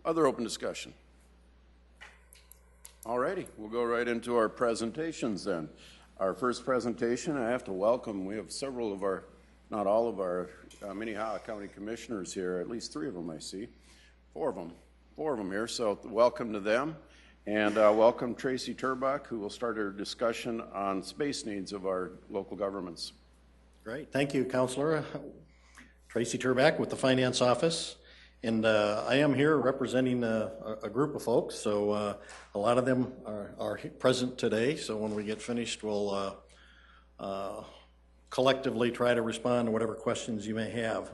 Other open discussion? Alrighty, we'll go right into our presentations then. Our first presentation, I have to welcome, we have several of our, not all of our Minnehaha County Commissioners here, at least 3 of them I see, 4 of them here, so welcome to them. And welcome Tracy Turbach, who will start our discussion on space needs of our local governments. Great, thank you, Councilor. Tracy Turbach with the Finance Office. And I am here representing a group of folks, so a lot of them are present today. So when we get finished, we'll collectively try to respond to whatever questions you may have.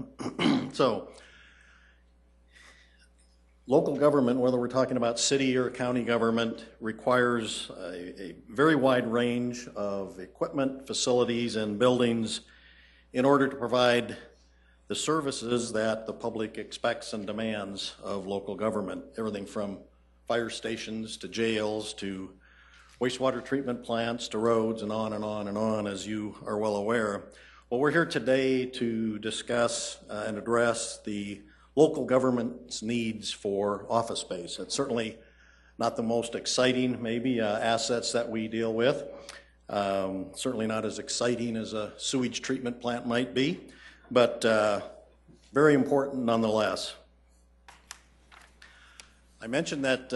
So, local government, whether we're talking about city or county government, requires a very wide range of equipment, facilities, and buildings in order to provide the services that the public expects and demands of local government. Everything from fire stations to jails to wastewater treatment plants to roads and on and on and on, as you are well aware. Well, we're here today to discuss and address the local government's needs for office space. It's certainly not the most exciting, maybe, assets that we deal with. Certainly not as exciting as a sewage treatment plant might be, but very important nonetheless. I mentioned that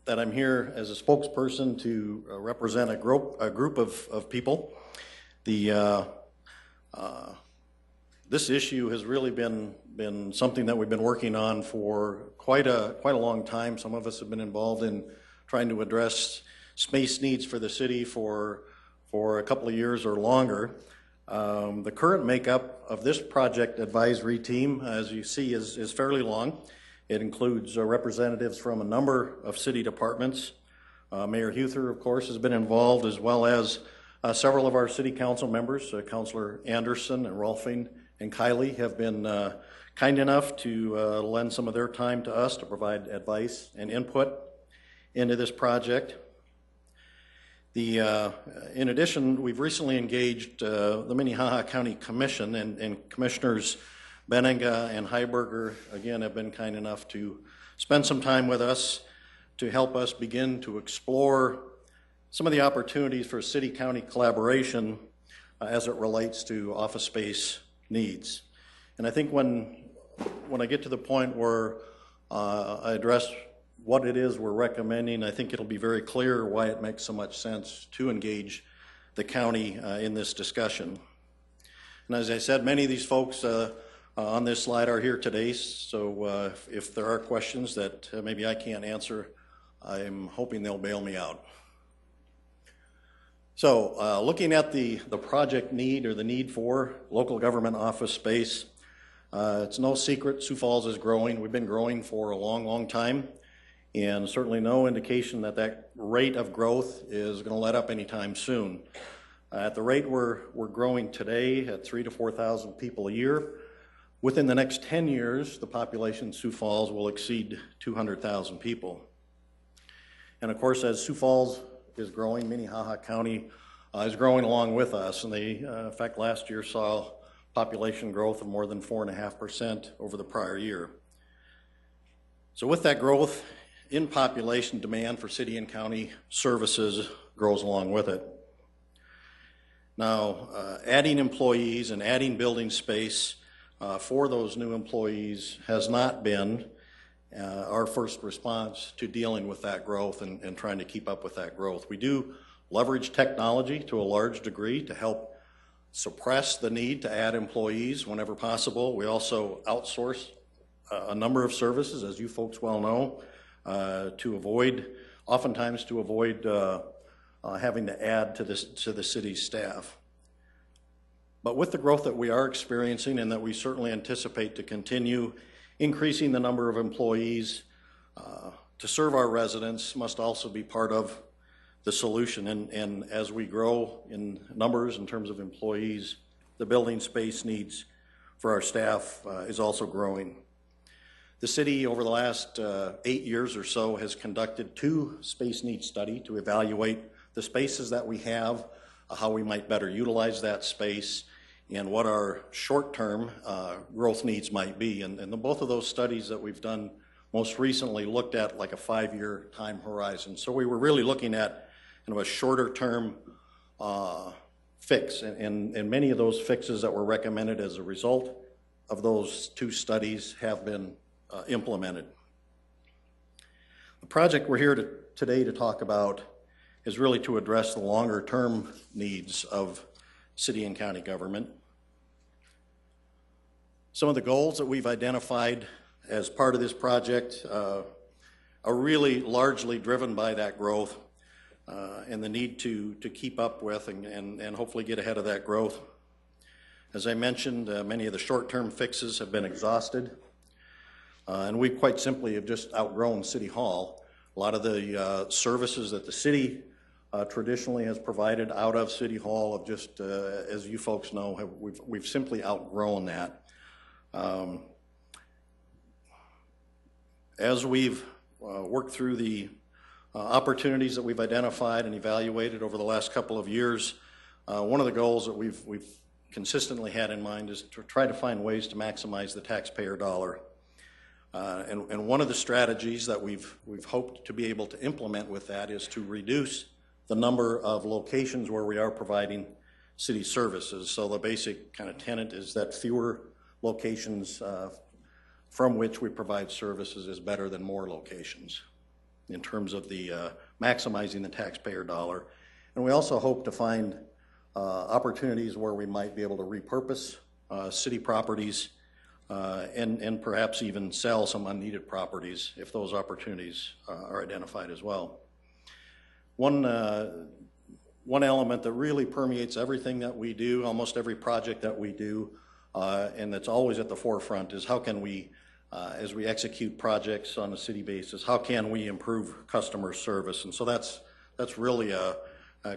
that I'm here as a spokesperson to represent a group of people. This issue has really been something that we've been working on for quite a long time. Some of us have been involved in trying to address space needs for the city for a couple of years or longer. The current makeup of this project advisory team, as you see, is fairly long. It includes representatives from a number of city departments. Mayor Huther, of course, has been involved, as well as several of our city council members. Councilor Anderson and Rolfing and Kiley have been kind enough to lend some of their time to us to provide advice and input into this project. In addition, we've recently engaged the Minnehaha County Commission, and Commissioners Benninga and Heiberger, again, have been kind enough to spend some time with us to help us begin to explore some of the opportunities for city-county collaboration as it relates to office space needs. And I think when I get to the point where I address what it is we're recommending, I think it'll be very clear why it makes so much sense to engage the county in this discussion. And as I said, many of these folks on this slide are here today, so if there are questions that maybe I can't answer, I'm hoping they'll bail me out. So looking at the project need, or the need for local government office space, it's no secret Sioux Falls is growing. We've been growing for a long time, and certainly no indication that that rate of growth is going to let up anytime soon. At the rate we're growing today, at 3,000 to 4,000 people a year, within the next 10 years, the population in Sioux Falls will exceed 200,000 people. And of course, as Sioux Falls is growing, Minnehaha County is growing along with us. And they, in fact, last year saw population growth of more than 4.5% over the prior year. So with that growth in population, demand for city and county services grows along with it. Now, adding employees and adding building space for those new employees has not been our first response to dealing with that growth and trying to keep up with that growth. We do leverage technology to a large degree to help suppress the need to add employees whenever possible. We also outsource a number of services, as you folks well know, oftentimes to avoid having to add to the city's staff. But with the growth that we are experiencing, and that we certainly anticipate to continue, increasing the number of employees to serve our residents must also be part of the solution. And as we grow in numbers in terms of employees, the building space needs for our staff is also growing. The city, over the last 8 years or so, has conducted 2 space needs studies to evaluate the spaces that we have, how we might better utilize that space, and what our short-term growth needs might be. And both of those studies that we've done most recently looked at like a 5-year time horizon. So we were really looking at kind of a shorter-term fix, and many of those fixes that were recommended as a result of those 2 studies have been implemented. The project we're here today to talk about is really to address the longer-term needs of city and county government. Some of the goals that we've identified as part of this project are really largely driven by that growth and the need to keep up with and hopefully get ahead of that growth. As I mentioned, many of the short-term fixes have been exhausted, and we quite simply have just outgrown City Hall. A lot of the services that the city traditionally has provided out of City Hall have just, as you folks know, we've simply outgrown that. As we've worked through the opportunities that we've identified and evaluated over the last couple of years, one of the goals that we've consistently had in mind is to try to find ways to maximize the taxpayer dollar. And one of the strategies that we've hoped to be able to implement with that is to reduce the number of locations where we are providing city services. So the basic kind of tenet is that fewer locations from which we provide services is better than more locations in terms of the maximizing the taxpayer dollar. And we also hope to find opportunities where we might be able to repurpose city properties and perhaps even sell some unneeded properties if those opportunities are identified as well. One element that really permeates everything that we do, almost every project that we do, and that's always at the forefront, is how can we, as we execute projects on a city basis, how can we improve customer service? And so that's really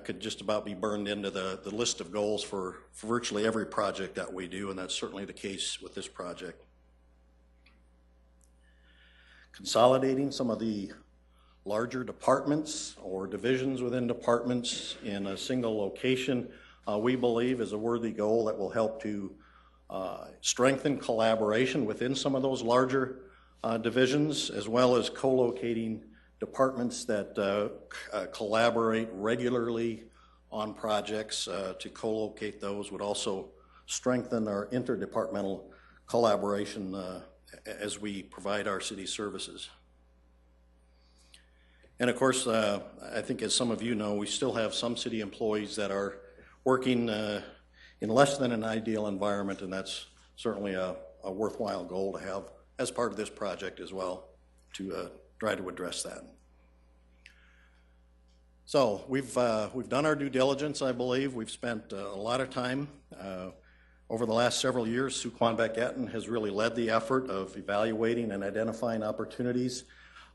could just about be burned into the list of goals for virtually every project that we do, and that's certainly the case with this project. Consolidating some of the larger departments or divisions within departments in a single location, we believe is a worthy goal that will help to strengthen collaboration within some of those larger divisions, as well as co-locating departments that collaborate regularly on projects. To co-locate those would also strengthen our interdepartmental collaboration as we provide our city services. And of course, I think as some of you know, we still have some city employees that are working in less than an ideal environment, and that's certainly a worthwhile goal to have as part of this project as well, to try to address that. So we've done our due diligence, I believe. We've spent a lot of time over the last several years. Sue Quanbeck-Etten has really led the effort of evaluating and identifying opportunities.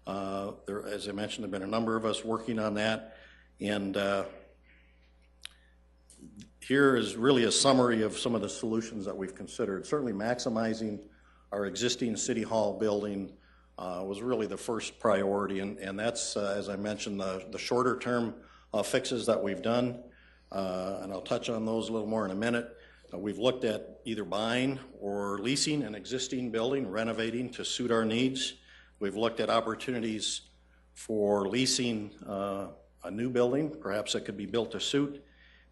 As I mentioned, there have been a number of us working on that, and here is really a summary of some of the solutions that we've considered. Certainly maximizing our existing City Hall building was really the first priority, and that's, as I mentioned, the shorter term fixes that we've done, and I'll touch on those a little more in a minute. We've looked at either buying or leasing an existing building, renovating to suit our needs. We've looked at opportunities for leasing a new building, perhaps that could be built to suit,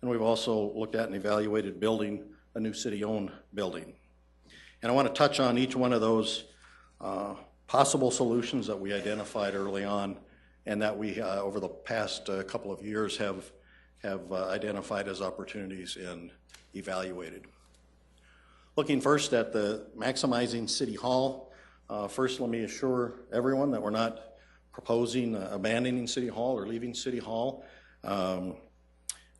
and we've also looked at and evaluated building a new city-owned building. And I want to touch on each one of those possible solutions that we identified early on and that we, over the past couple of years, have identified as opportunities and evaluated. Looking first at the maximizing City Hall, first let me assure everyone that we're not proposing abandoning City Hall or leaving City Hall.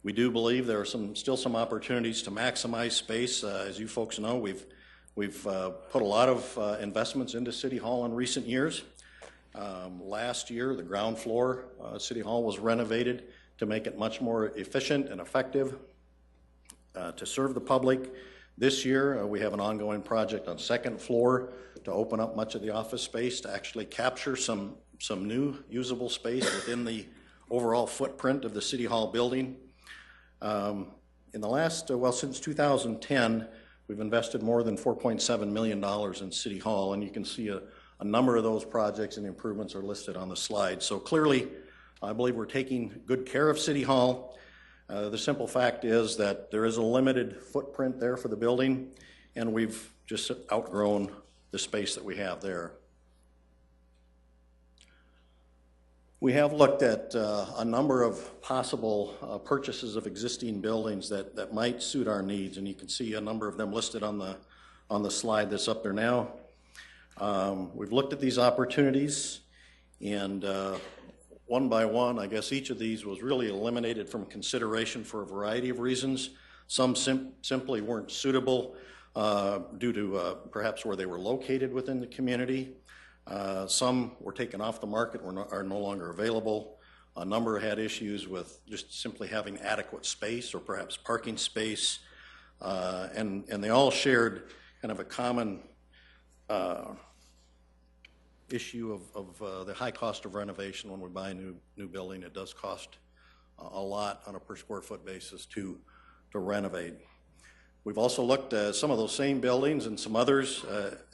We do believe there are still some opportunities to maximize space. As you folks know, we've put a lot of investments into City Hall in recent years. Last year, the ground floor City Hall was renovated to make it much more efficient and effective to serve the public. This year, we have an ongoing project on second floor to open up much of the office space to actually capture some new usable space within the overall footprint of the City Hall building. In the last, since 2010, we've invested more than $4.7 million in City Hall, and you can see a number of those projects and improvements are listed on the slide. So clearly, I believe we're taking good care of City Hall. The simple fact is that there is a limited footprint there for the building, and we've just outgrown the space that we have there. We have looked at a number of possible purchases of existing buildings that might suit our needs, and you can see a number of them listed on the slide that's up there now. We've looked at these opportunities, and one by one, I guess each of these was really eliminated from consideration for a variety of reasons. Some simply weren't suitable due to perhaps where they were located within the community. Some were taken off the market or are no longer available. A number had issues with just simply having adequate space or perhaps parking space. And they all shared kind of a common issue of the high cost of renovation. When we buy a new building, it does cost a lot on a per square foot basis to renovate. We've also looked at some of those same buildings and some others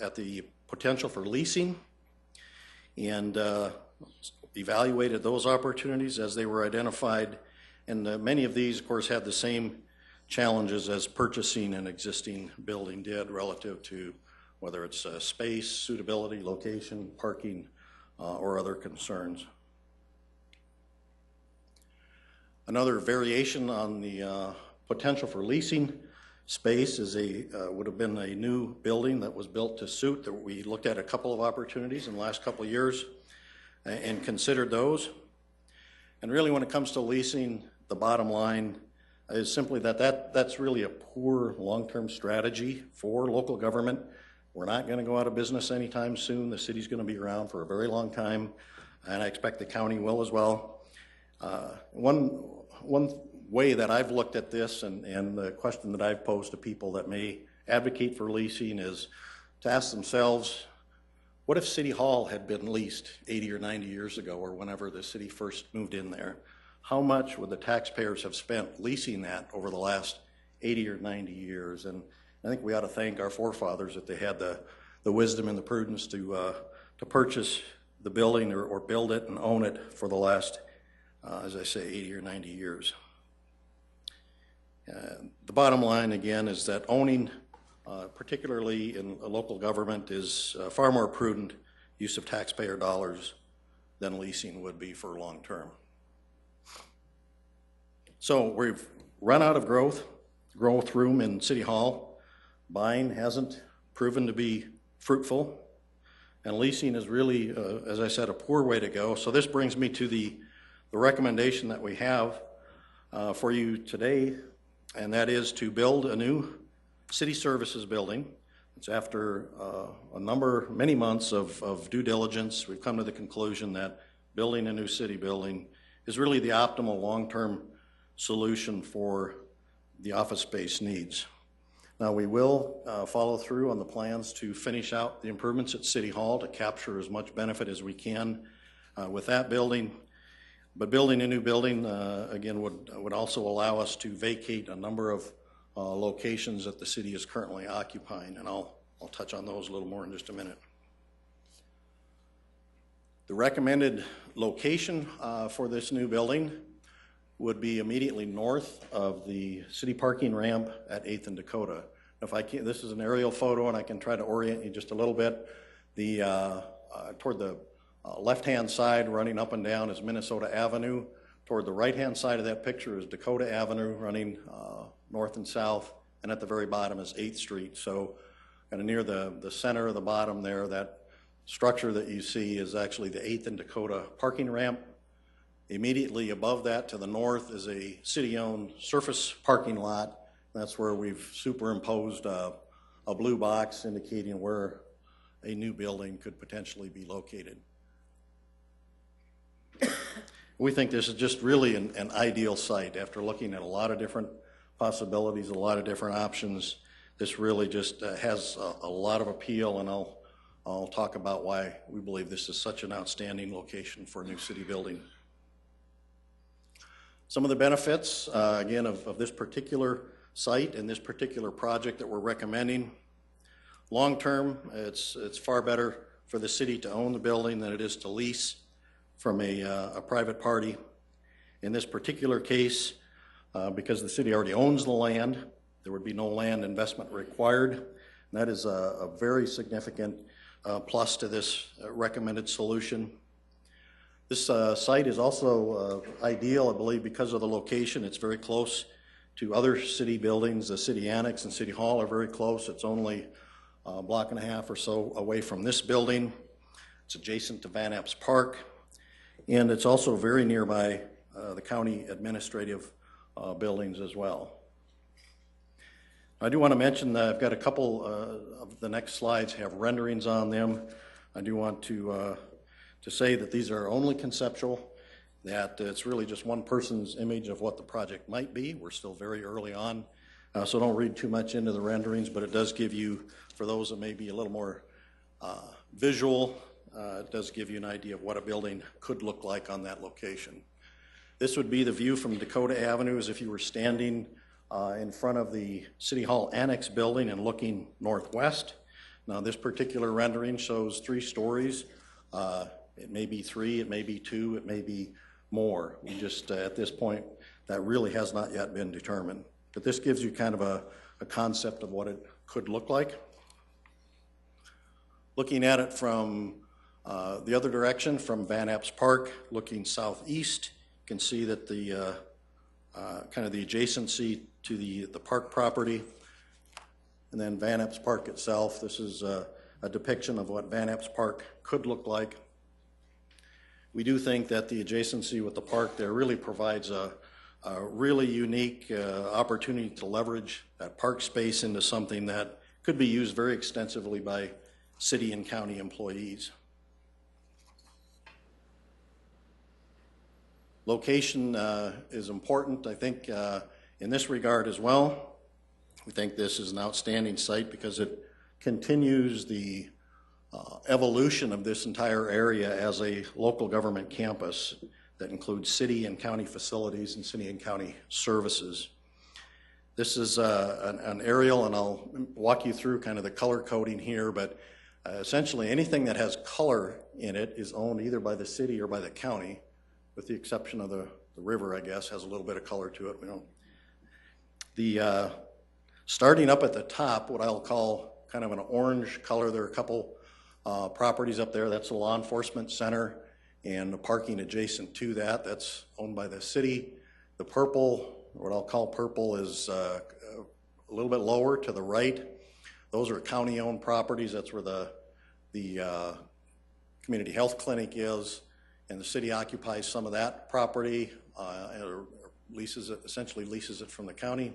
at the potential for leasing, and evaluated those opportunities as they were identified. And many of these, of course, had the same challenges as purchasing an existing building did relative to whether it's space, suitability, location, parking, or other concerns. Another variation on the potential for leasing space is would have been a new building that was built to suit. That we looked at a couple of opportunities in the last couple of years and considered those. And really, when it comes to leasing, the bottom line is simply that's really a poor long-term strategy for local government. We're not going to go out of business anytime soon. The city's going to be around for a very long time, and I expect the county will as well. One way that I've looked at this, and the question that I've posed to people that may advocate for leasing, is to ask themselves, what if City Hall had been leased 80 or 90 years ago, or whenever the city first moved in there? How much would the taxpayers have spent leasing that over the last 80 or 90 years? And I think we ought to thank our forefathers that they had the wisdom and the prudence to purchase the building or build it and own it for the last, as I say, 80 or 90 years. The bottom line, again, is that owning, particularly in a local government, is far more prudent use of taxpayer dollars than leasing would be for long term. So we've run out of growth room in City Hall. Buying hasn't proven to be fruitful, and leasing is really, as I said, a poor way to go. So this brings me to the recommendation that we have for you today, and that is to build a new city services building. It's after many months of due diligence, we've come to the conclusion that building a new city building is really the optimal long-term solution for the office space needs. Now, we will follow through on the plans to finish out the improvements at City Hall to capture as much benefit as we can with that building. But building a new building, again, would also allow us to vacate a number of locations that the city is currently occupying, and I'll touch on those a little more in just a minute. The recommended location for this new building would be immediately north of the city parking ramp at 8th and Dakota. If I can, this is an aerial photo, and I can try to orient you just a little bit. Toward the left-hand side, running up and down, is Minnesota Avenue. Toward the right-hand side of that picture is Dakota Avenue, running north and south, and at the very bottom is 8th Street. So kind of near the center of the bottom there, that structure that you see is actually the 8th and Dakota parking ramp. Immediately above that to the north is a city-owned surface parking lot. That's where we've superimposed a blue box indicating where a new building could potentially be located. We think this is just really an ideal site. After looking at a lot of different possibilities, a lot of different options, this really just has a lot of appeal, and I'll talk about why we believe this is such an outstanding location for a new city building. Some of the benefits, again, of this particular site and this particular project that we're recommending. Long term, it's far better for the city to own the building than it is to lease from a private party. In this particular case, because the city already owns the land, there would be no land investment required. And that is a very significant plus to this recommended solution. This site is also ideal, I believe, because of the location. It's very close to other city buildings. The city annex and city hall are very close. It's only a block and a half or so away from this building. It's adjacent to Van Apps Park, and it's also very nearby the county administrative buildings as well. I do want to mention that I've got a couple of the next slides have renderings on them. I do want to say that these are only conceptual, that it's really just one person's image of what the project might be. We're still very early on, so don't read too much into the renderings, but it does give you, for those that may be a little more visual, it does give you an idea of what a building could look like on that location. This would be the view from Dakota Avenue as if you were standing in front of the City Hall Annex building and looking northwest. Now this particular rendering shows 3 stories. It may be 3, it may be 2, it may be more. We just, at this point, that really has not yet been determined. But this gives you kind of a concept of what it could look like. Looking at it from the other direction, from Van Apps Park, looking southeast, you can see that the kind of the adjacency to the park property. And then Van Apps Park itself, this is a depiction of what Van Apps Park could look like. We do think that the adjacency with the park there really provides a really unique opportunity to leverage that park space into something that could be used very extensively by city and county employees. Location is important, I think, in this regard as well. We think this is an outstanding site because it continues the evolution of this entire area as a local government campus that includes city and county facilities and city and county services. This is an aerial, and I'll walk you through kind of the color coding here, but essentially anything that has color in it is owned either by the city or by the county, with the exception of the river, I guess, has a little bit of color to it. We don't. The starting up at the top, what I'll call kind of an orange color, there are a couple properties up there. That's a law enforcement center and the parking adjacent to that. That's owned by the city. The purple, what I'll call purple, is a little bit lower to the right. Those are county-owned properties. That's where the community health clinic is, and the city occupies some of that property, or leases it, essentially leases it from the county.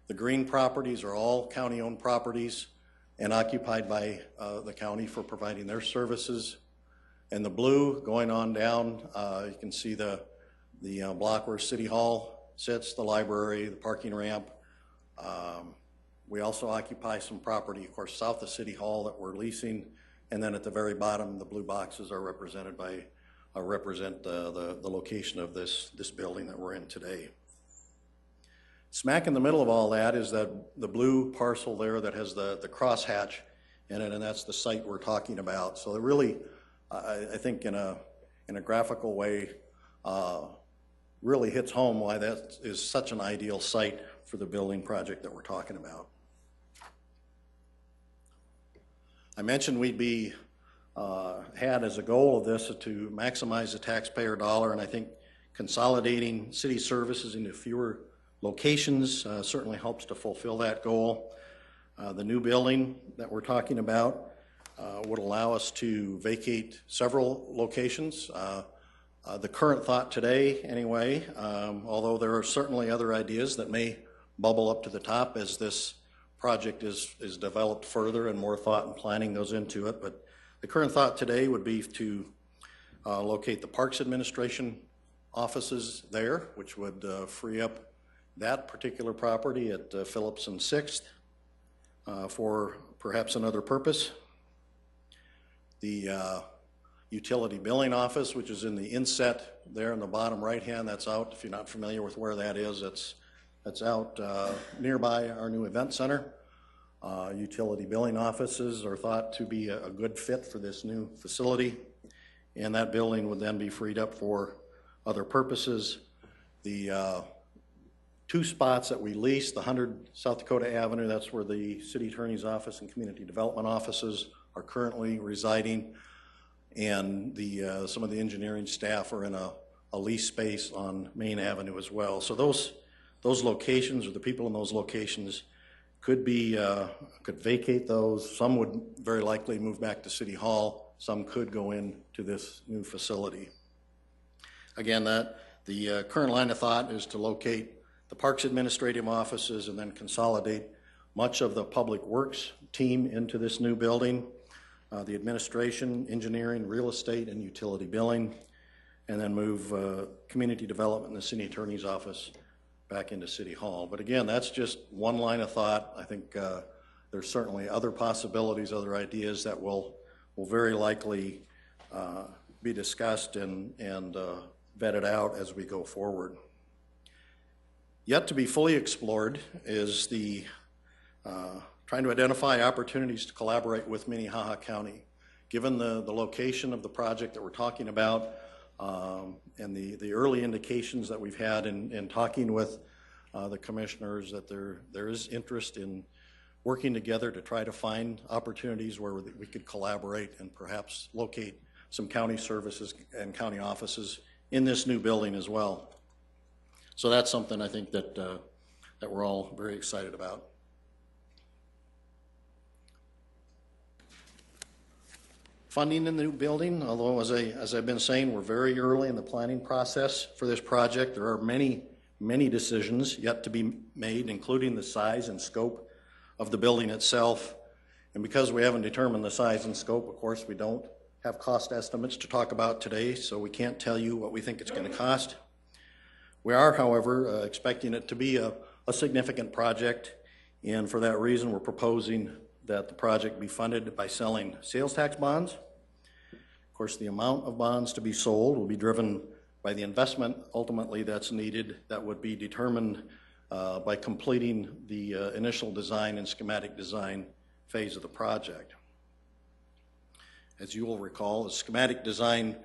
The green properties are all county-owned properties and occupied by the county for providing their services. And the blue, going on down, you can see the block where City Hall sits, the library, the parking ramp. We also occupy some property, of course, south of City Hall that we're leasing. And then at the very bottom, the blue boxes are represented by, represent the location of this building that we're in today. Smack in the middle of all that is the blue parcel there that has the crosshatch in it, and that's the site we're talking about. So it really, I think in a graphical way, really hits home why that is such an ideal site for the building project that we're talking about. I mentioned we'd be had as a goal of this to maximize the taxpayer dollar, and I think consolidating city services into fewer locations certainly helps to fulfill that goal. The new building that we're talking about would allow us to vacate several locations. The current thought today, anyway, although there are certainly other ideas that may bubble up to the top as this project is developed further and more thought and planning goes into it, but the current thought today would be to locate the Parks Administration offices there, which would free up that particular property at Phillips and 6th for perhaps another purpose. The utility billing office, which is in the inset there in the bottom right hand. That's out, if you're not familiar with where that is, that's out nearby our new event center. Utility billing offices are thought to be a good fit for this new facility, and that building would then be freed up for other purposes. The two spots that we leased, the 100 South Dakota Avenue, that's where the city attorney's office and community development offices are currently residing, and some of the engineering staff are in a lease space on Main Avenue as well. So those locations, or the people in those locations, could vacate those. Some would very likely move back to City Hall. Some could go into this new facility. Again, the current line of thought is to locate the Parks Administrative offices and then consolidate much of the Public Works team into this new building, the administration, engineering, real estate, and utility billing, and then move community development and the city attorney's office back into City Hall. But again, that's just one line of thought. I think there's certainly other possibilities, other ideas that will very likely be discussed and vetted out as we go forward. Yet to be fully explored is the trying to identify opportunities to collaborate with Minnehaha County. Given the location of the project that we're talking about and the early indications that we've had in talking with the commissioners, that there is interest in working together to try to find opportunities where we could collaborate and perhaps locate some county services and county offices in this new building as well. So that's something I think that we're all very excited about. Funding in the new building, although as I've been saying, we're very early in the planning process for this project. There are many decisions yet to be made, including the size and scope of the building itself. And because we haven't determined the size and scope, of course, we don't have cost estimates to talk about today, so we can't tell you what we think it's going to cost. We are, however, expecting it to be a significant project, and for that reason, we're proposing that the project be funded by selling sales tax bonds. Of course, the amount of bonds to be sold will be driven by the investment ultimately that's needed, that would be determined by completing the initial design and schematic design phase of the project. As you will recall, the schematic design,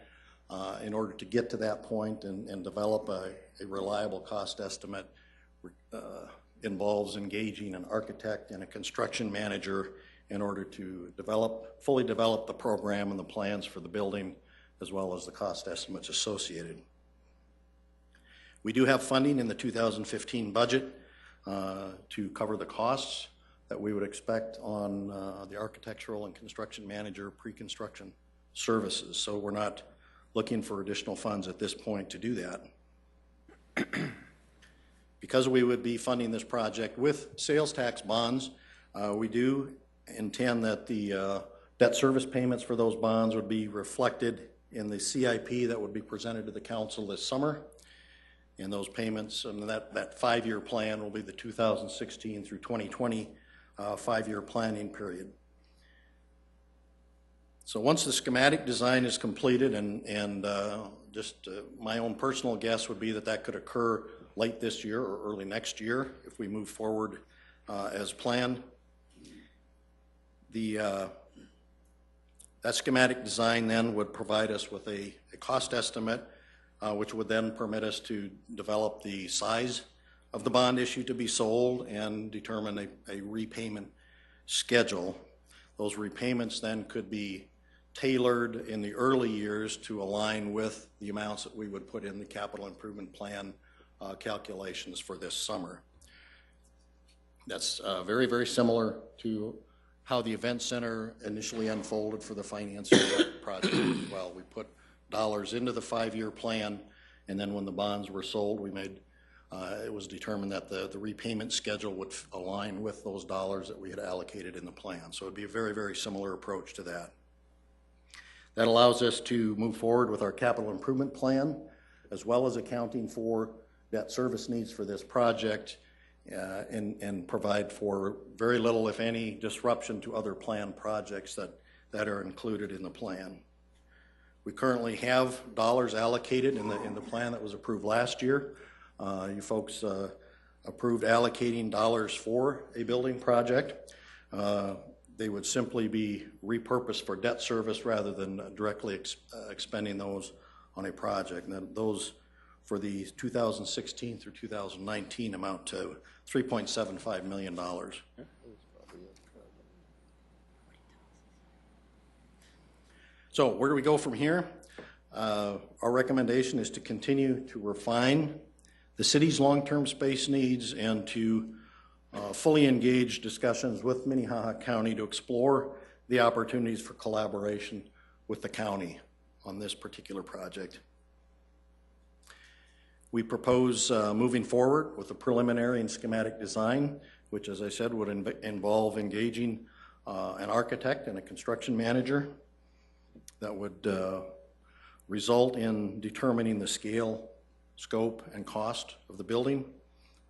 in order to get to that point and develop a reliable cost estimate, involves engaging an architect and a construction manager in order to fully develop the program and the plans for the building, as well as the cost estimates associated. We do have funding in the 2015 budget to cover the costs that we would expect on the architectural and construction manager pre-construction services. So we're not looking for additional funds at this point to do that. Because we would be funding this project with sales tax bonds, we do intend that the debt service payments for those bonds would be reflected in the CIP that would be presented to the council this summer. And those payments, and that 5-year plan will be the 2016 through 2020 5-year planning period. So once the schematic design is completed, and just my own personal guess would be that could occur late this year or early next year if we move forward as planned. That schematic design then would provide us with a cost estimate, which would then permit us to develop the size of the bond issue to be sold and determine a repayment schedule. Those repayments then could be tailored in the early years to align with the amounts that we would put in the capital improvement plan calculations for this summer. That's very, very similar to how the event center initially unfolded for the financing of that project as well. We put dollars into the 5-year plan, and then when the bonds were sold, it was determined that the repayment schedule would align with those dollars that we had allocated in the plan. So it would be a very, very similar approach to that. That allows us to move forward with our capital improvement plan, as well as accounting for debt service needs for this project, and provide for very little, if any, disruption to other planned projects that are included in the plan. We currently have dollars allocated in the plan that was approved last year. You folks approved allocating dollars for a building project. They would simply be repurposed for debt service rather than directly expending those on a project. And those for the 2016 through 2019 amount to $3.75 million. So where do we go from here? Our recommendation is to continue to refine the city's long-term space needs and to fully engage discussions with Minnehaha County to explore the opportunities for collaboration with the county on this particular project. We propose moving forward with a preliminary and schematic design, which, as I said, would involve engaging an architect and a construction manager. That would result in determining the scale, scope, and cost of the building,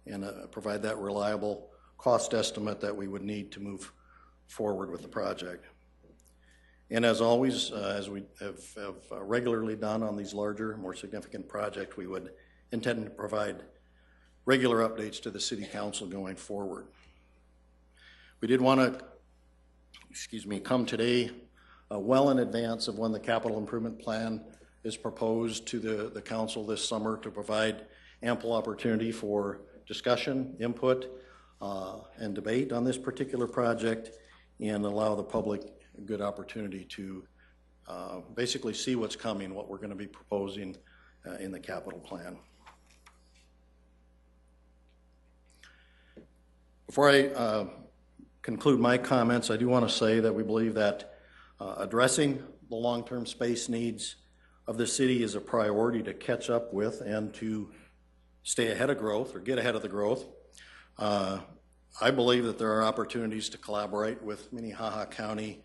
and provide that reliable cost estimate that we would need to move forward with the project. And as always, as we have regularly done on these larger, more significant projects, we would intend to provide regular updates to the City Council going forward. We did want to, come today well in advance of when the capital improvement plan is proposed to the council this summer to provide ample opportunity for discussion, input, and debate on this particular project, and allow the public a good opportunity to basically see what's coming, what we're going to be proposing in the capital plan. Before I conclude my comments, I do want to say that we believe that addressing the long-term space needs of the city is a priority to catch up with and to stay ahead of growth or get ahead of the growth. I believe that there are opportunities to collaborate with Minnehaha County,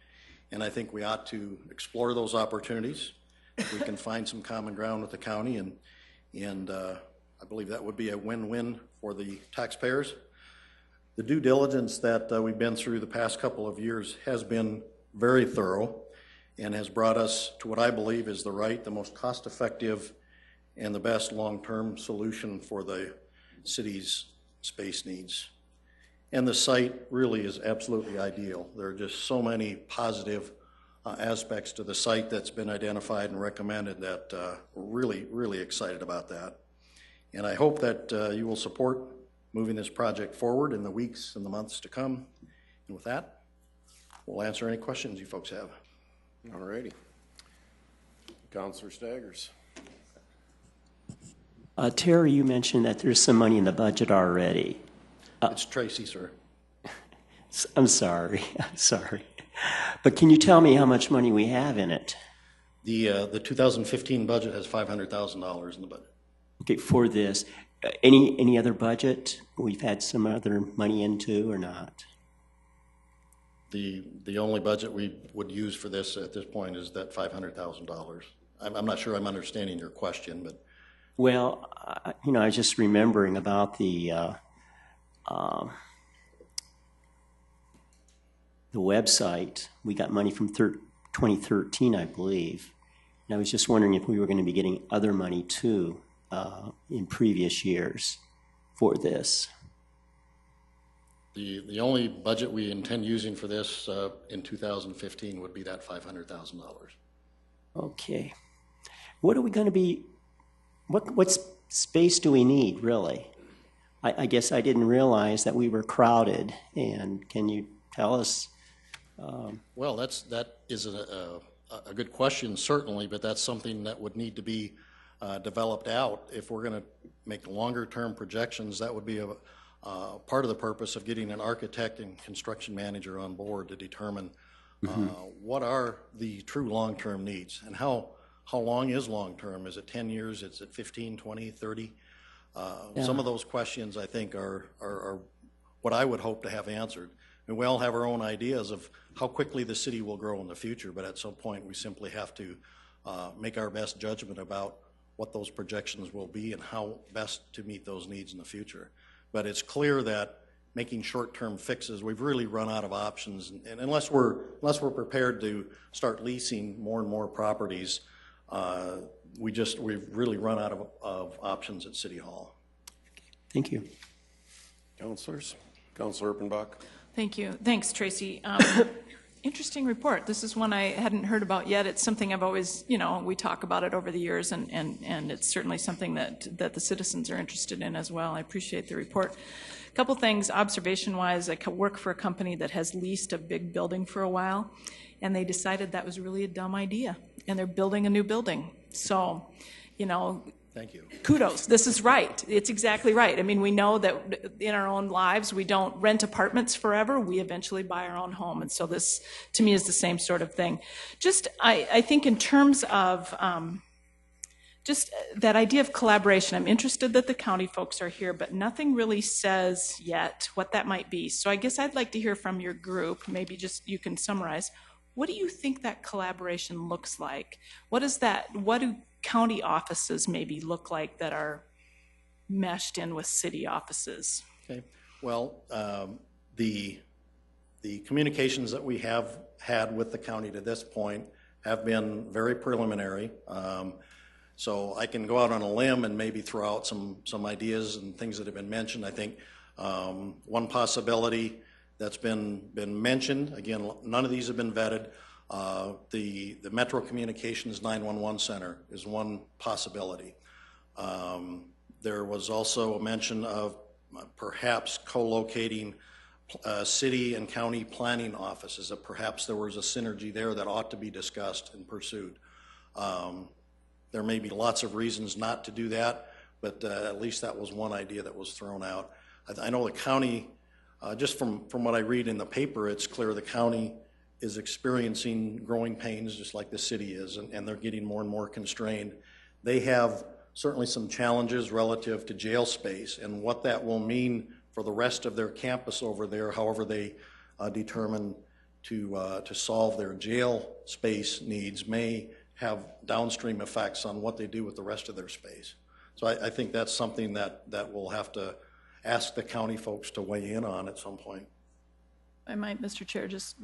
and I think we ought to explore those opportunities. We can find some common ground with the county, and I believe that would be a win-win for the taxpayers. The due diligence that we've been through the past couple of years has been very thorough and has brought us to what I believe is the most cost-effective and the best long-term solution for the city's space needs. And the site really is absolutely ideal. There are just so many positive aspects to the site that's been identified and recommended that we're really excited about that. And I hope that you will support moving this project forward in the weeks and the months to come. And with that, we'll answer any questions you folks have. All righty. Councilor Staggers. Terry, you mentioned that there's some money in the budget already. It's Tracy, sir. I'm sorry. But can you tell me how much money we have in it? The 2015 budget has $500,000 in the budget. Okay, for this. Any other budget we've had some other money into or not? The only budget we would use for this at this point is that $500,000. I'm not sure I'm understanding your question, but. Well, I was just remembering about the website. We got money from 2013, I believe. And I was just wondering if we were going to be getting other money too in previous years for this. The only budget we intend using for this in 2015 would be that $500,000. Okay. What are we going to be, what space do we need, really? I guess I didn't realize that we were crowded, and can you tell us? Well, that is a good question, certainly, but that's something that would need to be developed out. If we're going to make longer-term projections, that would be a part of the purpose of getting an architect and construction manager on board to determine what are the true long-term needs and how long is long-term? Is it 10 years? Is it 15, 20, 30? Some of those questions, I think, are what I would hope to have answered. And we all have our own ideas of how quickly the city will grow in the future, but at some point we simply have to make our best judgment about what those projections will be and how best to meet those needs in the future. But it's clear that making short-term fixes, we've really run out of options, and unless we're prepared to start leasing more and more properties, we've really run out of options at City Hall. Thank you. Councilors? Councilor Erpenbach? Thank you. Thanks, Tracy. Interesting report. This is one I hadn't heard about yet. It's something I've always, we talk about it over the years, and it's certainly something that the citizens are interested in as well. I appreciate the report. A couple things, observation-wise, I work for a company that has leased a big building for a while, and they decided that was really a dumb idea, and they're building a new building. So, Thank you. kudos. This is right. It's exactly right. I mean, we know that in our own lives, we don't rent apartments forever. We eventually buy our own home. And so this, to me, is the same sort of thing. Just, I think in terms of just that idea of collaboration, I'm interested that the county folks are here, but nothing really says yet what that might be. So I guess I'd like to hear from your group, maybe just you can summarize. What do you think that collaboration looks like? What do county offices maybe look like that are meshed in with city offices? Okay. Well, the communications that we have had with the county to this point have been very preliminary. So I can go out on a limb and maybe throw out some ideas and things that have been mentioned. I think one possibility that's been mentioned, again, none of these have been vetted. The Metro Communications 911 Center is one possibility. There was also a mention of perhaps co-locating city and county planning offices, that perhaps there was a synergy there that ought to be discussed and pursued. There may be lots of reasons not to do that, but at least that was one idea that was thrown out. I know the county, just from what I read in the paper, it's clear the county is experiencing growing pains just like the city is, and they're getting more and more constrained. They have certainly some challenges relative to jail space and what that will mean for the rest of their campus over there, however they determine to solve their jail space needs may have downstream effects on what they do with the rest of their space. So I think that's something that we'll have to ask the county folks to weigh in on at some point. I might, Mr. Chair, just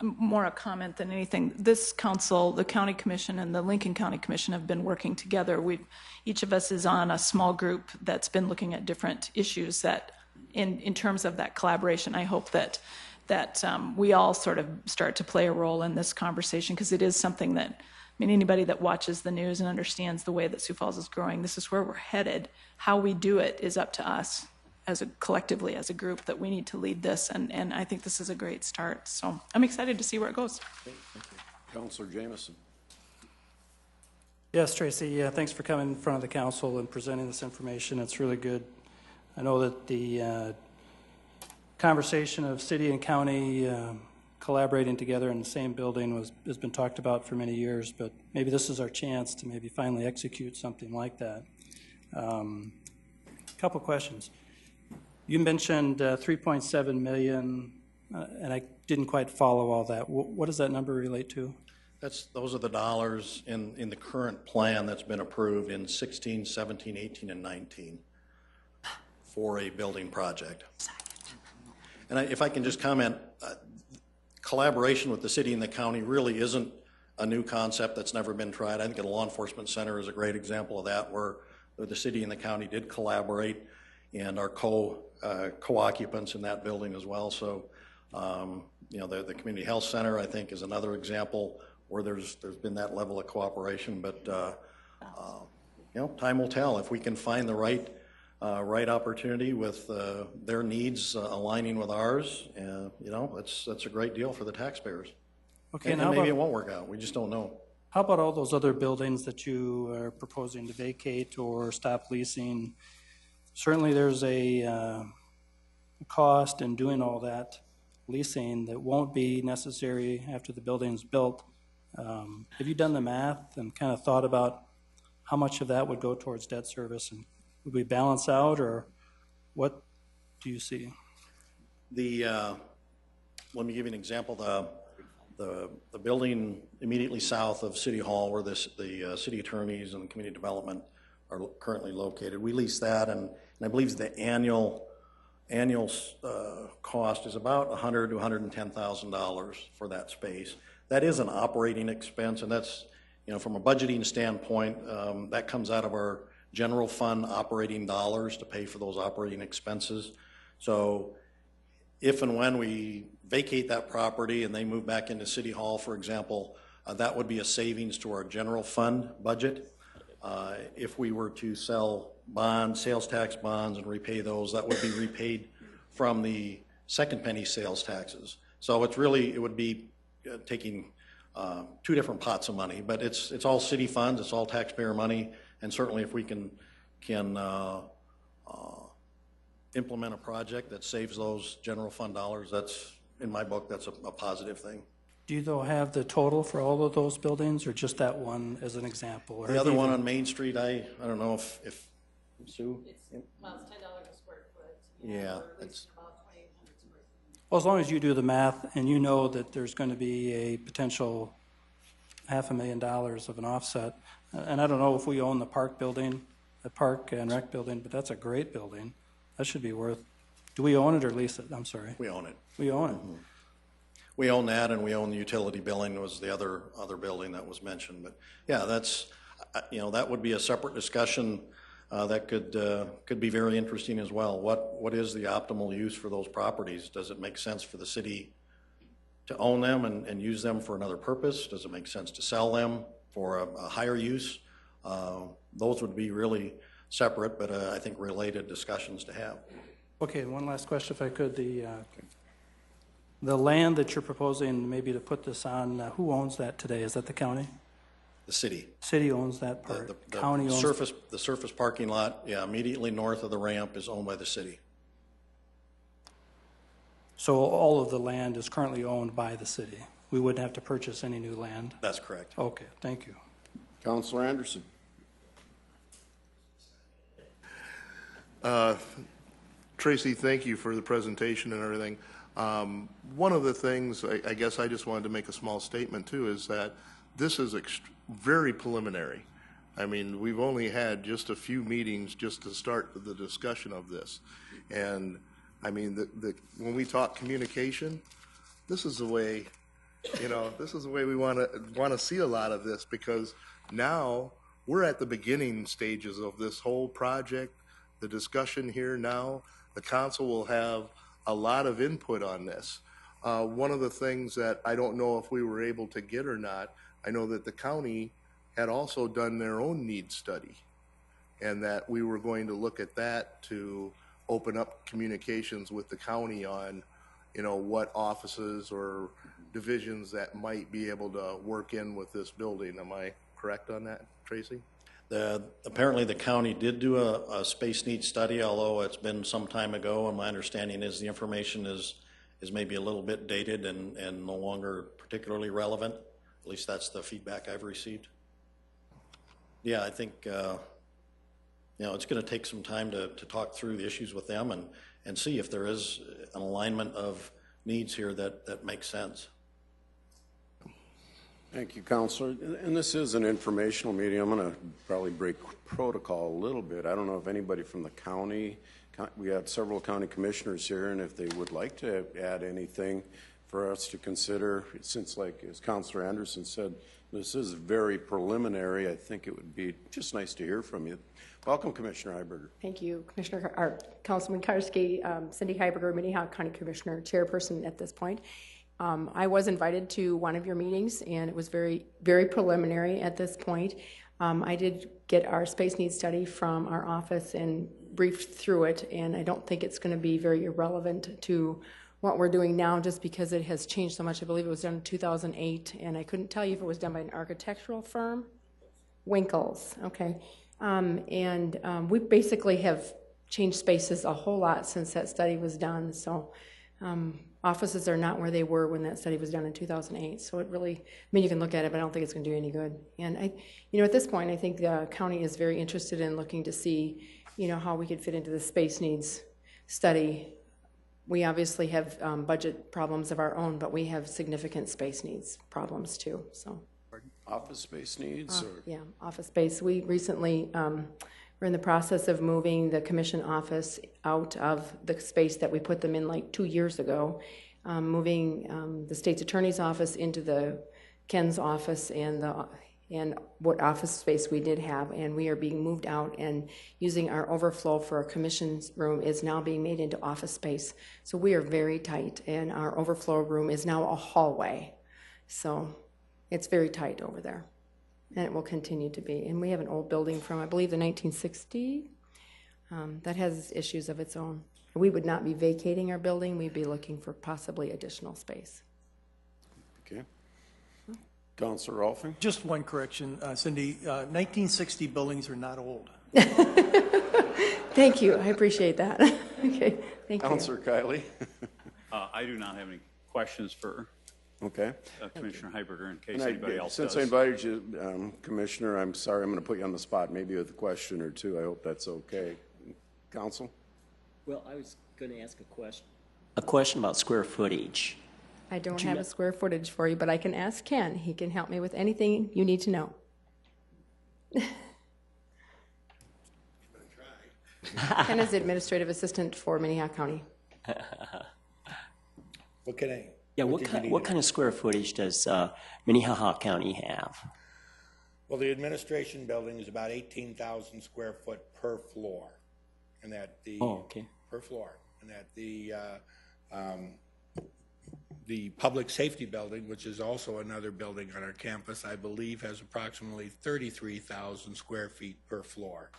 more a comment than anything. This council, the County Commission and the Lincoln County Commission have been working together. Each of us is on a small group that's been looking at different issues that, in terms of that collaboration, I hope that we all sort of start to play a role in this conversation, because it is something that, anybody that watches the news and understands the way that Sioux Falls is growing, this is where we're headed. How we do it is up to us. Collectively as a group, that we need to lead this, and I think this is a great start. So I'm excited to see where it goes. Thank you. Councilor Jameson. Yes, Tracy, thanks for coming in front of the council and presenting this information. It's really good. I know that the conversation of city and county collaborating together in the same building has been talked about for many years, but maybe this is our chance to maybe finally execute something like that. Couple questions. You mentioned 3.7 million, and I didn't quite follow all that. What does that number relate to? Those are the dollars in the current plan that's been approved in 16, 17, 18, and 19 for a building project. And if I can just comment, collaboration with the city and the county really isn't a new concept that's never been tried. I think the law enforcement center is a great example of that, where the city and the county did collaborate and are co-occupants in that building as well. So, the community health center, I think, is another example where there's been that level of cooperation. But time will tell if we can find the right opportunity with their needs aligning with ours. That's a great deal for the taxpayers. Okay, and maybe it won't work out. We just don't know. How about all those other buildings that you are proposing to vacate or stop leasing? Certainly there's a cost in doing all that leasing that won't be necessary after the building's built. Have you done the math and kind of thought about how much of that would go towards debt service, and would we balance out, or what do you see? Let me give you an example. The building immediately south of City Hall, where the city attorneys and the community development are currently located, we lease that, and I believe the annual cost is about $100,000 to $110,000 for that space. That is an operating expense, and that's you know, from a budgeting standpoint, that comes out of our general fund operating dollars to pay for those operating expenses. So if and when we vacate that property and they move back into City Hall, for example, that would be a savings to our general fund budget. If we were to sell bonds, sales tax bonds, and repay those, that would be repaid from the second penny sales taxes. So it's really, it would be taking two different pots of money, but it's all city funds, it's all taxpayer money, and certainly if we can implement a project that saves those general fund dollars, that's, in my book, that's a positive thing. Do you though have the total for all of those buildings, or just that one as an example? Or The other one on Main Street, I don't know if Sue? Well, it's $10 a square foot. Yeah, We're it's, leasing about 2,800 square feet. Well, as long as you do the math and you know that there's going to be a potential $500,000 of an offset, and I don't know if we own the park building, the park and rec building, but that's a great building. That should be worth, do we own it or lease it? I'm sorry. we own it. We own it. Mm-hmm. We own that, and we own the utility billing was the other building that was mentioned. But yeah, that's, you know, that would be a separate discussion that could be very interesting as well. What is the optimal use for those properties? Does it make sense for the city to own them and use them for another purpose? Does it make sense to sell them for a higher use? Those would be really separate, but I think related discussions to have. Okay, one last question if I could. The land that you're proposing maybe to put this on, who owns that today? Is that the county? The city. City owns that part. The County owns the surface parking lot, yeah, immediately north of the ramp is owned by the city. So all of the land is currently owned by the city. We wouldn't have to purchase any new land. That's correct. Okay, thank you. Councilor Anderson. Tracy, thank you for the presentation and everything. One of the things, I guess I just wanted to make a small statement too, is that this is very preliminary. I mean, we've only had just a few meetings just to start the discussion of this. And I mean, when we talk communication, this is the way, you know, this is the way we want to see a lot of this, because now we're at the beginning stages of this whole project. The discussion here now, the council will have a lot of input on this. One of the things that I don't know if we were able to get or not, I know that the county had also done their own needs study, and that we were going to look at that to open up communications with the county on, you know, what offices or divisions that might be able to work in with this building. Am I correct on that, Tracy? Apparently the county did do a space needs study, although it's been some time ago, and my understanding is the information is maybe a little bit dated and no longer particularly relevant. At least that's the feedback I've received. Yeah, I think you know, it's going to take some time to talk through the issues with them and see if there is an alignment of needs here that makes sense. Thank you, Councilor. And this is an informational meeting. I'm going to probably break protocol a little bit. I don't know if anybody from the county, we have several county commissioners here, and if they would like to add anything for us to consider, since, like as Councilor Anderson said, this is very preliminary. I think it would be just nice to hear from you. Welcome, Commissioner Heiberger. Thank you, Councilman Karski, Cindy Heiberger, Minnehaha County Commissioner, chairperson at this point. I was invited to one of your meetings, and it was very, very preliminary at this point. I did get our space needs study from our office and briefed through it, and I don't think it's going to be very irrelevant to what we're doing now, just because it has changed so much. I believe it was done in 2008, and I couldn't tell you if it was done by an architectural firm. Winkles, okay. We basically have changed spaces a whole lot since that study was done, so offices are not where they were when that study was done in 2008. So it really, I mean, you can look at it, but I don't think it's going to do any good. And at this point, I think the county is very interested in looking to see, how we could fit into the space needs study. We obviously have budget problems of our own, but we have significant space needs problems too. So. Office space needs? Yeah, office space. We recently we're in the process of moving the commission office out of the space that we put them in like 2 years ago, moving the state's attorney's office into the Ken's office and and what office space we did have, and we are being moved out, and using our overflow for our commissions room is now being made into office space. So we are very tight, and our overflow room is now a hallway. So it's very tight over there, and it will continue to be. And we have an old building from, I believe, the 1960s that has issues of its own. We would not be vacating our building. We'd be looking for possibly additional space. Okay. Councilor Rolfing? Just one correction, Cindy. 1960 buildings are not old. Thank you. I appreciate that. Okay. Thank you. Councilor Kiley? I do not have any questions for Okay. Commissioner Heiberger in case And anybody else does. since I invited you, Commissioner, I'm sorry, I'm going to put you on the spot, maybe with a question or two. I hope that's okay. Council? Well, I was going to ask a question. A question about square footage. I don't have a square footage for you, but I can ask Ken. He can help me with anything you need to know. Ken is the administrative assistant for Minnehaha County. What can I? Yeah, what kind of square footage does Minnehaha County have? Well, the administration building is about 18,000 square foot per floor, and that the per floor, and that the public safety building, which is also another building on our campus, I believe has approximately 33,000 square feet per floor,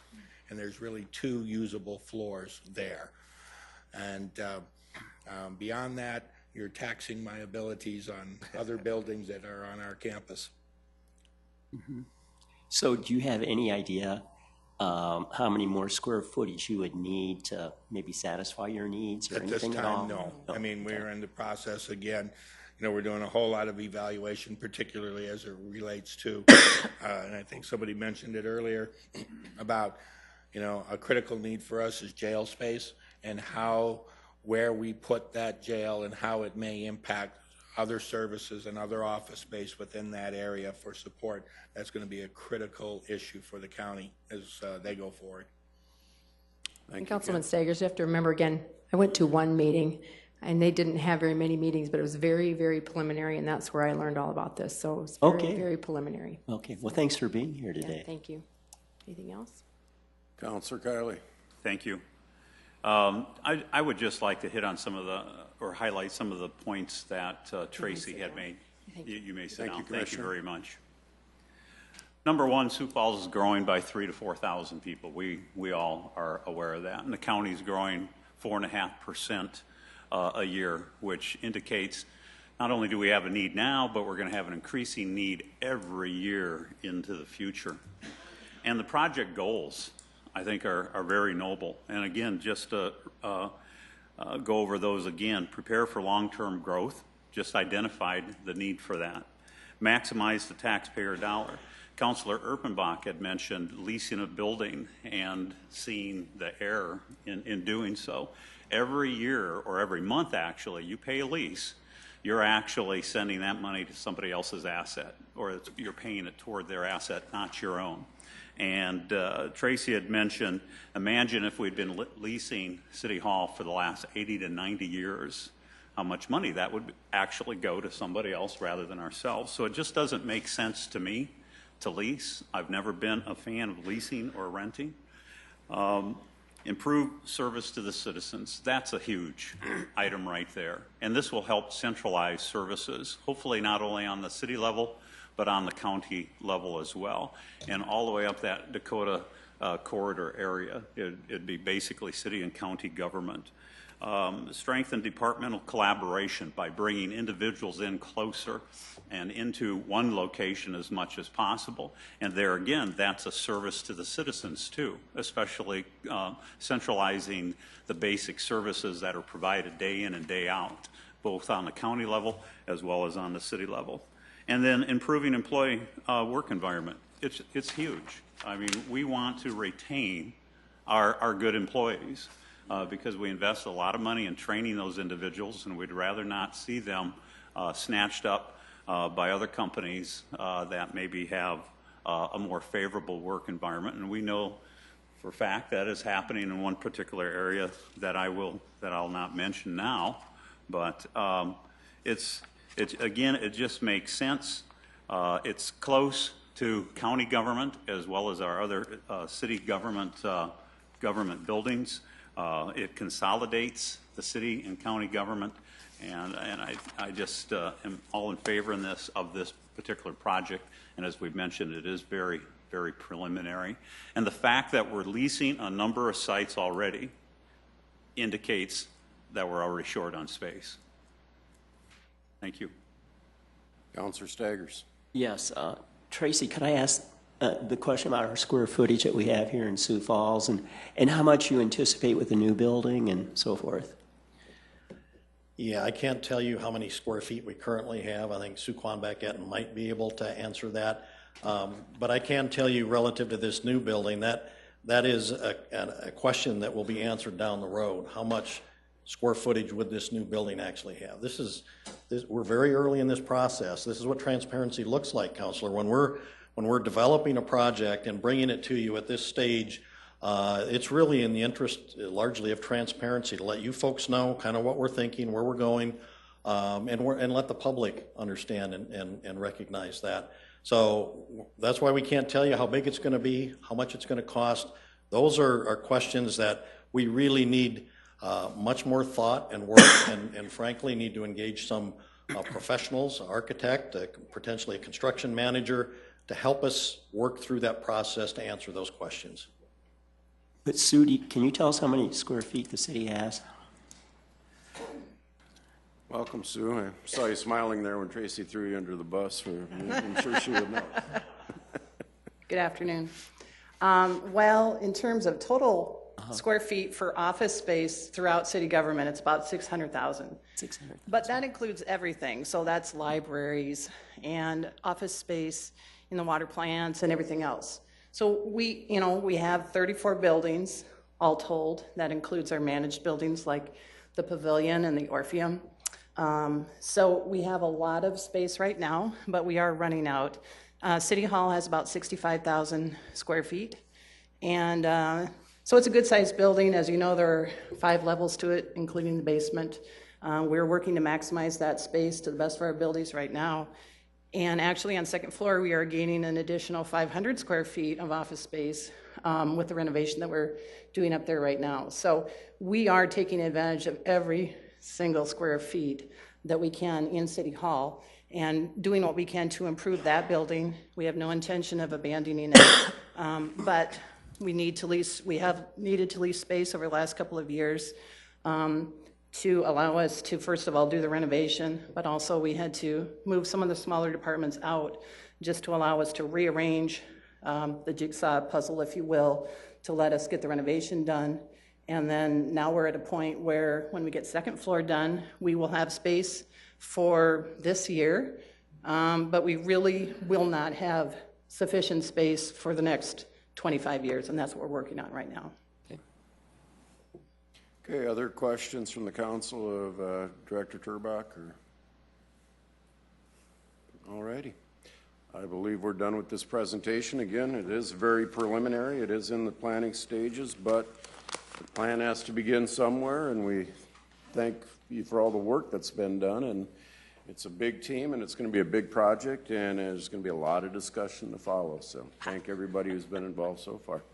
and there's really 2 usable floors there, and beyond that, you're taxing my abilities on other buildings that are on our campus. Mm-hmm. So do you have any idea how many more square footage you would need to maybe satisfy your needs or at this anything time, at all? no. I mean, we're in the process again. You know, we're doing a whole lot of evaluation, particularly as it relates to, and I think somebody mentioned it earlier, about, you know, a critical need for us is jail space and where we put that jail and how it may impact other services and other office space within that area for support. That's going to be a critical issue for the county as they go forward. And Councilman Staggers, you have to remember again, I went to one meeting and they didn't have very many meetings, but it was very, very preliminary, and that's where I learned all about this. So it was very, very preliminary. Okay. Well, thanks for being here today. Yeah, thank you. Anything else? Councilor Kiley? Thank you. I would just like to hit on or highlight some of the points that Tracy had made. You may sit down. Thank you very much. Number one, Sioux Falls is growing by 3,000 to 4,000 people. We all are aware of that. And the county's growing 4.5% a year, which indicates not only do we have a need now, but we're going to have an increasing need every year into the future. And the project goals, I think, are very noble. And again, just to go over those again, prepare for long-term growth, just identified the need for that. Maximize the taxpayer dollar. Councilor Erpenbach had mentioned leasing a building and seeing the error in doing so. Every year, or every month actually, you pay a lease, you're actually sending that money to somebody else's asset, or you're paying it toward their asset, not your own. And Tracy had mentioned, imagine if we'd been leasing City Hall for the last 80 to 90 years, how much money that would actually go to somebody else rather than ourselves. So it just doesn't make sense to me to lease. I've never been a fan of leasing or renting. Improve service to the citizens. That's a huge item right there. And this will help centralize services, hopefully not only on the city level, but on the county level as well. And all the way up that Dakota corridor area, it'd be basically city and county government. Strengthen departmental collaboration by bringing individuals in closer and into one location as much as possible. And there again, that's a service to the citizens too, especially centralizing the basic services that are provided day in and day out, both on the county level as well as on the city level. And then improving employee work environment. It's huge. I mean, we want to retain our good employees because we invest a lot of money in training those individuals, and we'd rather not see them snatched up by other companies that maybe have a more favorable work environment. And we know for a fact that is happening in one particular area that I'll not mention now, but again, it just makes sense. It's close to county government as well as our other city government buildings. It consolidates the city and county government, and I just am all in favor of this particular project. And as we've mentioned, it is very, very preliminary. And the fact that we're leasing a number of sites already indicates that we're already short on space. Thank you. Councilor Staggers. Yes, Tracy, could I ask the question about our square footage that we have here in Sioux Falls and how much you anticipate with the new building and so forth? Yeah, I can't tell you how many square feet we currently have. I think Sue Quanbeck might be able to answer that. But I can tell you relative to this new building, that is a question that will be answered down the road. How much square footage would this new building actually have? We're very early in this process. This is what transparency looks like, Councilor. When we're developing a project and bringing it to you at this stage, it's really in the interest largely of transparency to let you folks know kind of what we're thinking, where we're going, and let the public understand and recognize that. So that's why we can't tell you how big it's going to be, how much it's going to cost. Those are questions that we really need much more thought and work, and frankly need to engage some professionals, architect, potentially a construction manager, to help us work through that process to answer those questions. But Sue, can you tell us how many square feet the city has? Welcome, Sue. I saw you smiling there when Tracy threw you under the bus. I'm sure she would know. Good afternoon. Well, in terms of total square feet for office space throughout city government, it's about 600,000. 600. But that includes everything. So that's libraries and office space in the water plants and everything else. So we have 34 buildings all told. That includes our managed buildings like the Pavilion and the Orpheum. So we have a lot of space right now, but we are running out. City Hall has about 65,000 square feet. And so it's a good sized building. As you know, there are 5 levels to it, including the basement. We're working to maximize that space to the best of our abilities right now. And actually on second floor, we are gaining an additional 500 square feet of office space with the renovation that we're doing up there right now. So we are taking advantage of every single square feet that we can in City Hall and doing what we can to improve that building. We have no intention of abandoning it, but we have needed to lease space over the last couple of years to allow us to, first of all, do the renovation, but also we had to move some of the smaller departments out just to allow us to rearrange the jigsaw puzzle, if you will, to let us get the renovation done. And then now we're at a point where when we get second floor done, we will have space for this year, but we really will not have sufficient space for the next 25 years, and that's what we're working on right now. Okay, other questions from the council of Director Turbach? All righty. I believe we're done with this presentation. Again, it is very preliminary. It is in the planning stages, but the plan has to begin somewhere, and we thank you for all the work that's been done. And it's a big team, and it's going to be a big project, and there's going to be a lot of discussion to follow. So thank everybody who's been involved so far.